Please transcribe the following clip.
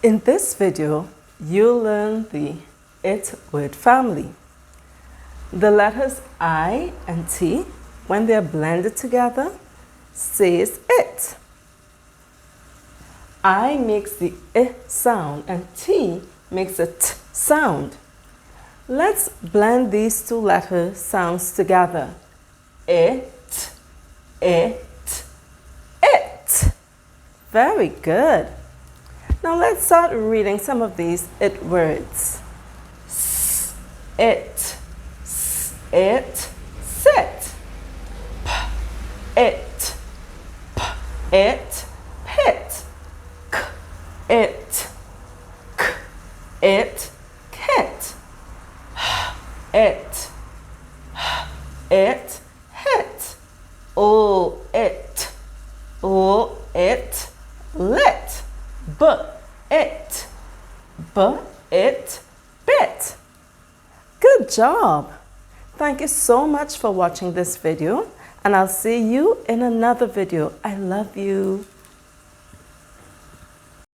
In this video, you'll learn the it word family. The letters I and T, when they're blended together, says it. I makes the I sound and T makes a T sound. Let's blend these two letter sounds together. It, it, it. Very good. Now let's start reading some of these it words. It, it, sit. It, it, pit. It, it, kit. It, it, hit. Oh, it, lit. It, bit. Good job. Thank you so much for watching this video, and I'll see you in another video. I love you.